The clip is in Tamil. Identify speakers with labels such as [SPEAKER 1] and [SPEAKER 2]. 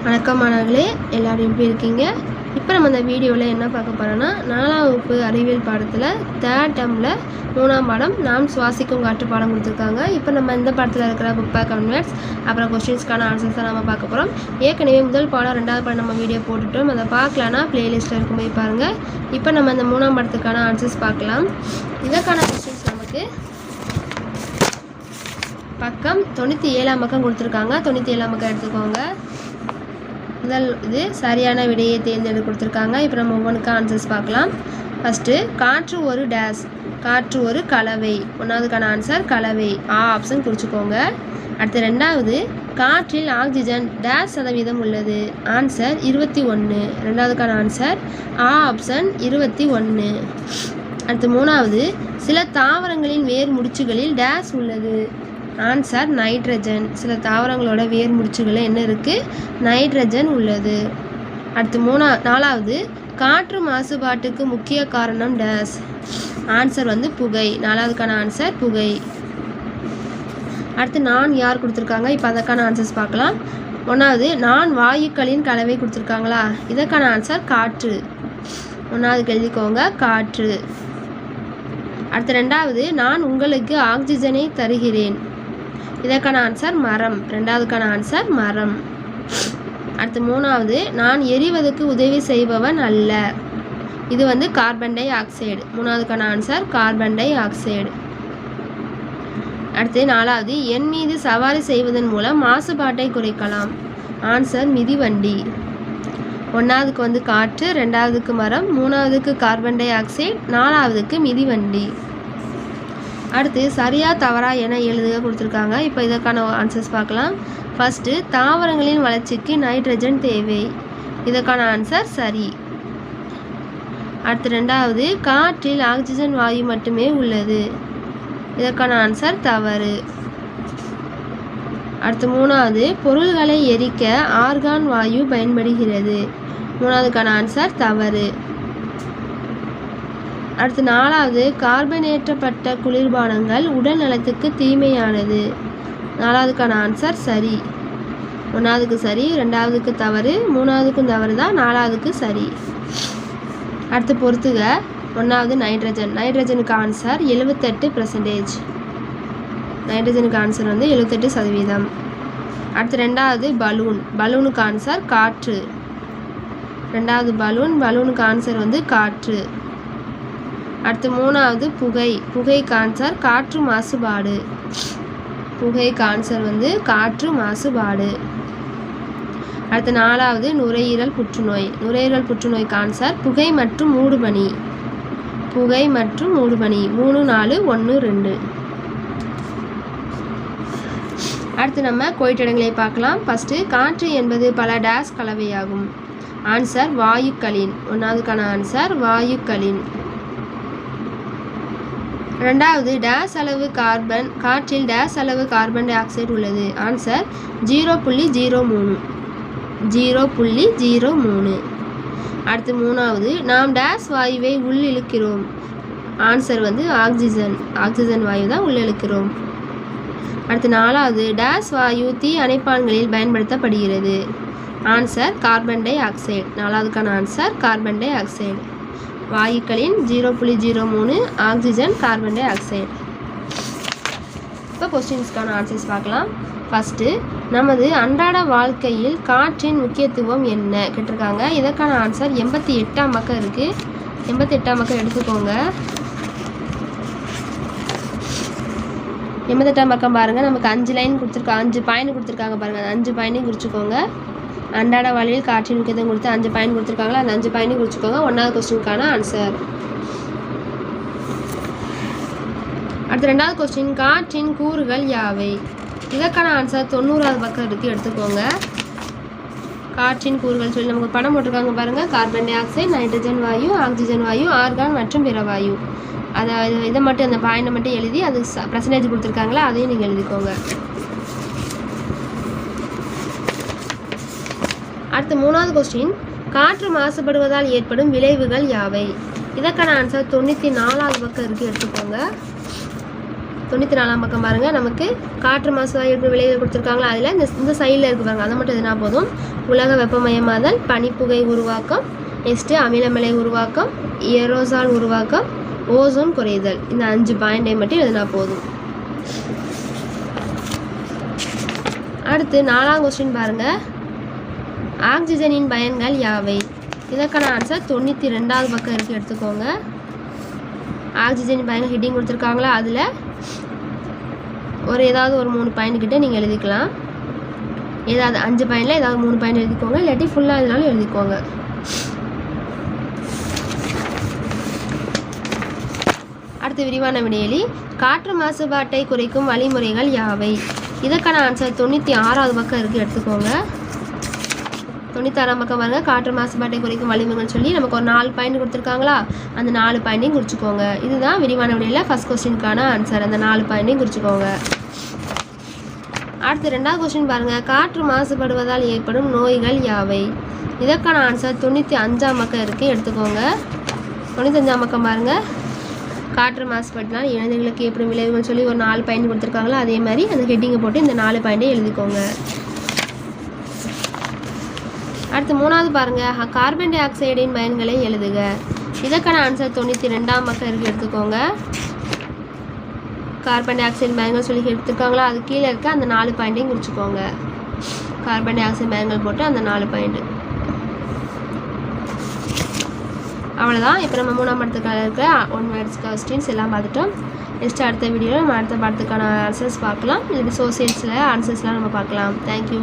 [SPEAKER 1] வணக்கம் மாணவர்களே, எல்லாரும் எப்படி இருக்கீங்க? இப்போ நம்ம இந்த வீடியோவில் என்ன பார்க்க போகிறோன்னா 4ஆம் வகுப்பு அறிவியல் பாடத்தில் தேர்ட் டேர்மில் 3ஆம் பாடம் நாம் சுவாசிக்கும் காற்று பாடம் கொடுத்துருக்காங்க. இப்போ நம்ம இந்த பாடத்தில் இருக்கிற புக் பேக் கன்வெர்ட்ஸ் அப்புறம் கொஸ்டின்ஸ்க்கான ஆன்சர்ஸ் தான் நம்ம பார்க்க போகிறோம். ஏற்கனவே முதல் பாடம் 2வது பாடம் நம்ம வீடியோ போட்டுட்டோம். அதை பார்க்கலான்னா பிளேலிஸ்ட்டில் இருக்கும் போய் பாருங்கள். இப்போ நம்ம இந்த 3ஆம் பாடத்துக்கான ஆன்சர்ஸ் பார்க்கலாம். இதற்கான கொஸ்டின்ஸ் நமக்கு பக்கம் 97ஆம் பக்கம் கொடுத்துருக்காங்க. 97ஆம் பக்கம் எடுத்துக்கோங்க. முதல் இது சரியான விடையை தேர்ந்தெடுத்து கொடுத்துருக்காங்க. இப்போ நம்ம ஒவ்வொன்றுக்கு ஆன்சர்ஸ் பார்க்கலாம். ஃபஸ்ட்டு காற்று ஒரு டேஸ், காற்று ஒரு கலவை. ஒன்றாவதுக்கான ஆன்சர் கலவை, ஆப்ஷன் குறிச்சிக்கோங்க. அடுத்து ரெண்டாவது காற்றில் ஆக்சிஜன் டேஸ் சதவீதம் உள்ளது, ஆன்சர் 21. ரெண்டாவதுக்கான answer option 21. அடுத்து மூணாவது சில தாவரங்களின் வேர் முடிச்சுகளில் டேஸ் உள்ளது, ஆன்சர் நைட்ரஜன். சில தாவரங்களோட வேர் முடிச்சுகளில் என்ன இருக்குது? நைட்ரஜன் உள்ளது. அடுத்து நாலாவது காற்று மாசுபாட்டுக்கு முக்கிய காரணம் டேஸ், ஆன்சர் புகை. நாலாவதுக்கான ஆன்சர் புகை. அடுத்து நான் யார் கொடுத்துருக்காங்க, இப்போ அதற்கான ஆன்சர்ஸ் பார்க்கலாம். ஒன்றாவது நான் வாயுக்களின் கலவை கொடுத்துருக்காங்களா, இதற்கான ஆன்சர் காற்று. ஒன்றாவதுக்கு எழுதிக்கோங்க காற்று. அடுத்து ரெண்டாவது நான் உங்களுக்கு ஆக்சிஜனை தருகிறேன், இதற்கான ஆன்சர் மரம். ரெண்டாவதுக்கான ஆன்சர் மரம். அடுத்து மூணாவது நான் எரிவதற்கு உதவி செய்பவன் அல்ல, இது கார்பன் டை ஆக்சைடு. மூணாவதுக்கான ஆன்சர் கார்பன் டை ஆக்சைடு. அடுத்து நாலாவது என் மீது சவாரி செய்வதன் மூலம் மாசுபாட்டை குறைக்கலாம், ஆன்சர் மிதிவண்டி. ஒன்றாவதுக்கு காற்று, ரெண்டாவதுக்கு மரம், மூணாவதுக்கு கார்பன் டை ஆக்சைடு, நாலாவதுக்கு மிதிவண்டி. அடுத்து சரியா தவறா என எழுதுக கொடுத்துருக்காங்க. இப்போ இதற்கான ஆன்சர்ஸ் பார்க்கலாம். ஃபஸ்ட்டு தாவரங்களின் வளர்ச்சிக்கு நைட்ரஜன் தேவை, இதற்கான ஆன்சர் சரி. அடுத்து ரெண்டாவது காற்றில் ஆக்சிஜன் வாயு மட்டுமே உள்ளது, இதற்கான ஆன்சர் தவறு. அடுத்து மூணாவது பொருள்களை எரிக்க ஆர்கான் வாயு பயன்படுகிறது, மூணாவதுக்கான ஆன்சர் தவறு. அடுத்து நாலாவது கார்பனேற்றப்பட்ட குளிர்பானங்கள் உடல் நலத்துக்கு தீமையானது, நாலாவதுக்கான ஆன்சர் சரி. ஒன்றாவதுக்கு சரி, ரெண்டாவதுக்கு தவறு, மூணாவதுக்கும் தவறு தான், நாலாவதுக்கு சரி. அடுத்து பொறுத்துக. ஒன்றாவது நைட்ரஜன், நைட்ரஜனுக்கு ஆன்சர் 78%. நைட்ரஜனுக்கு ஆன்சர் 78%. அடுத்து ரெண்டாவது பலூன், பலூனுக்கு ஆன்சர் காற்று. ரெண்டாவது பலூனுக்கு ஆன்சர் காற்று. அடுத்து மூணாவது புகை, புகைக்கு ஆன்சர் காற்று மாசுபாடு. புகைக்கு ஆன்சர் காற்று மாசுபாடு. அடுத்து நாலாவது நுரையீரல் புற்றுநோய், நுரையீரல் புற்றுநோய்க்கு ஆன்சர் புகை மற்றும் மூடுபனி. புகை மற்றும் மூடுபனி 3, 4, 1, 2. அடுத்து நம்ம கோயிட்டடங்களை பார்க்கலாம். ஃபஸ்ட்டு காற்று என்பது பல டேஸ் கலவையாகும், ஆன்சர் வாயுக்களின். ஒன்றாவதுக்கான ஆன்சர் வாயுக்களின். ரெண்டாவது டேஸ் அளவு காற்றில் டேஸ் அளவு கார்பன் டை ஆக்சைடு உள்ளது, ஆன்சர் 0.03. 0.03. அடுத்து மூணாவது நாம் டேஸ் வாயுவை உள்ளிழுக்கிறோம், ஆன்சர் ஆக்சிஜன். ஆக்சிஜன் வாயு தான் உள்ளிழுக்கிறோம். அடுத்து நாலாவது டேஸ் வாயு தீ அணைப்பான்களில் பயன்படுத்தப்படுகிறது, ஆன்சர் கார்பன் டை ஆக்சைடு. நாலாவதுக்கான ஆன்சர் கார்பன் டை ஆக்சைடு. வாயுக்களின் 0.03, ஆக்சிஜன், கார்பன் டை ஆக்சைடு. இப்போ கொஸ்டின்ஸ்க்கான ஆன்சர்ஸ் பார்க்கலாம். ஃபஸ்ட்டு நமது அன்றாட வாழ்க்கையில் காற்றின் முக்கியத்துவம் என்ன கேட்டிருக்காங்க. இதற்கான ஆன்சர் 88ஆம் பக்கம் இருக்குது. 88ஆம் பக்கம் எடுத்துக்கோங்க. 88ஆம் பக்கம் பாருங்கள், நமக்கு 5 லைன் கொடுத்துருக்காங்க, 5 பாயிண்ட் கொடுத்துருக்காங்க பாருங்கள். அந்த 5 பாயிண்ட்டையும் குறிச்சிக்கோங்க. அன்றாட வாழ்வில் காற்றின் முக்கியத்துவம் கொடுத்து 5 பாயிண்ட் கொடுத்துருக்காங்களா, அந்த 5 பாயிண்ட்டையும் குறிச்சிக்கோங்க. 1வது கொஸ்டினுக்கான ஆன்சர். அடுத்து 2வது கொஸ்டின் காற்றின் கூறுகள் யாவை, இதற்கான ஆன்சர் 90வது பக்கம் இருக்குது, எடுத்துக்கோங்க. காற்றின் கூறுகள் சொல்லி நமக்கு படம் போட்டிருக்காங்க பாருங்கள். கார்பன் டை ஆக்சைடு, நைட்ரஜன் வாயு, ஆக்சிஜன் வாயு, ஆர்கான் மற்றும் பிற வாயு. இதை மட்டும் அந்த பாயிண்டை மட்டும் எழுதி அது % கொடுத்துருக்காங்களா, அதையும் நீங்கள் எழுதிக்கோங்க. அடுத்து 3வது கொஸ்டின் காற்று மாசுபடுவதால் ஏற்படும் விளைவுகள் யாவை, இதற்கான ஆன்சர் 94வது பக்கம் இருக்குது, எடுத்துக்கோங்க. 94ஆம் பக்கம் பாருங்கள், நமக்கு காற்று மாசுவாய் ஏற்படும் விளைவுகள் கொடுத்துருக்காங்களா, அதில் இந்த சைடில் இருக்குது பாருங்கள், அதை மட்டும் எதுனா போதும். உலக வெப்பமயமாதல், பனிப்புகை உருவாக்கம், நெக்ஸ்ட்டு அமிலமலை உருவாக்கம், ஏரோசால் உருவாக்கம், ஓசோன் குறைதல். இந்த 5 பாயிண்டை மட்டும் எதுனா போதும். அடுத்து 4ஆம் கொஸ்டின் பாருங்கள், ஆக்சிஜனின் பயன்கள் யாவை? இதற்கான ஆன்சர் 92வது பக்கம் இருக்குது, எடுத்துக்கோங்க. ஆக்சிஜன் பயன்கள் ஹெட்டிங் கொடுத்துருக்காங்களா, அதில் ஏதாவது ஒரு 3 பாயிண்ட் கிட்ட நீங்கள் எழுதிக்கலாம். ஏதாவது 5 பாயிண்டில் ஏதாவது 3 பாயிண்ட் எழுதிக்கோங்க, இல்லாட்டி ஃபுல்லாக எழுதினாலும் எழுதிக்கோங்க. அடுத்து விரிவான விடையெளி. காற்று மாசுபாட்டை குறைக்கும் வழிமுறைகள் யாவை? இதற்கான ஆன்சர் 96வது பக்கம் இருக்குது, எடுத்துக்கோங்க. 96ஆம் பக்கம் பாருங்கள், காற்று மாசுபாட்டை குறைக்கும் வழிமுறைகள் சொல்லி நமக்கு ஒரு 4 பாயிண்ட் கொடுத்துருக்காங்களா, அந்த 4 பாயிண்ட்டையும் குறிச்சிக்கோங்க. இதுதான் விரிவான விடையில் ஃபஸ்ட் கொஸ்டினுக்கான ஆன்சர். அந்த 4 பாயிண்ட்டையும் குறிச்சிக்கோங்க. அடுத்து 2வது கொஸ்டின் பாருங்கள், காற்று மாசுபடுவதால் ஏற்படும் நோய்கள் யாவை? இதற்கான ஆன்சர் 95ஆம் பக்கம் இருக்குது, எடுத்துக்கோங்க. 95ஆம் பக்கம் பாருங்கள், காற்று மாசுபட்டினால் இளைஞர்களுக்கு ஏற்படும் விளைவுகள் சொல்லி ஒரு 4 பாயிண்ட் கொடுத்துருக்காங்களா, அதே மாதிரி அந்த ஹெட்டிங்கை போட்டு இந்த 4 பாயிண்ட்டை எழுதிக்கோங்க. அடுத்து 3வது பாருங்கள், கார்பன் டை ஆக்சைடின் பயன்களை எழுதுக. இதற்கான ஆன்சர் 92ஆம் பக்கம் இருக்குது, எடுத்துக்கோங்க. கார்பன் டை ஆக்சைடு பயன்கள் சொல்லி எடுத்துருக்காங்களா, அது கீழே இருக்க அந்த 4 பாயிண்ட்டையும் குறிச்சிக்கோங்க. கார்பன் டை ஆக்சைடு பயன்கள் போட்டு அந்த 4 பாயிண்ட். அவ்வளோதான். இப்போ நம்ம 3ஆம் படத்துக்காக இருக்க 1 வேர்ட்ஸ் கொஸ்டின்ஸ் எல்லாம் பார்த்துட்டோம். நெக்ஸ்ட் அடுத்த வீடியோவில் நம்ம அடுத்த படத்துக்கான ஆன்சர்ஸ் பார்க்கலாம். இது சோசியல்ஸில் ஆன்சர்ஸ்லாம் நம்ம பார்க்கலாம். தேங்க்யூ.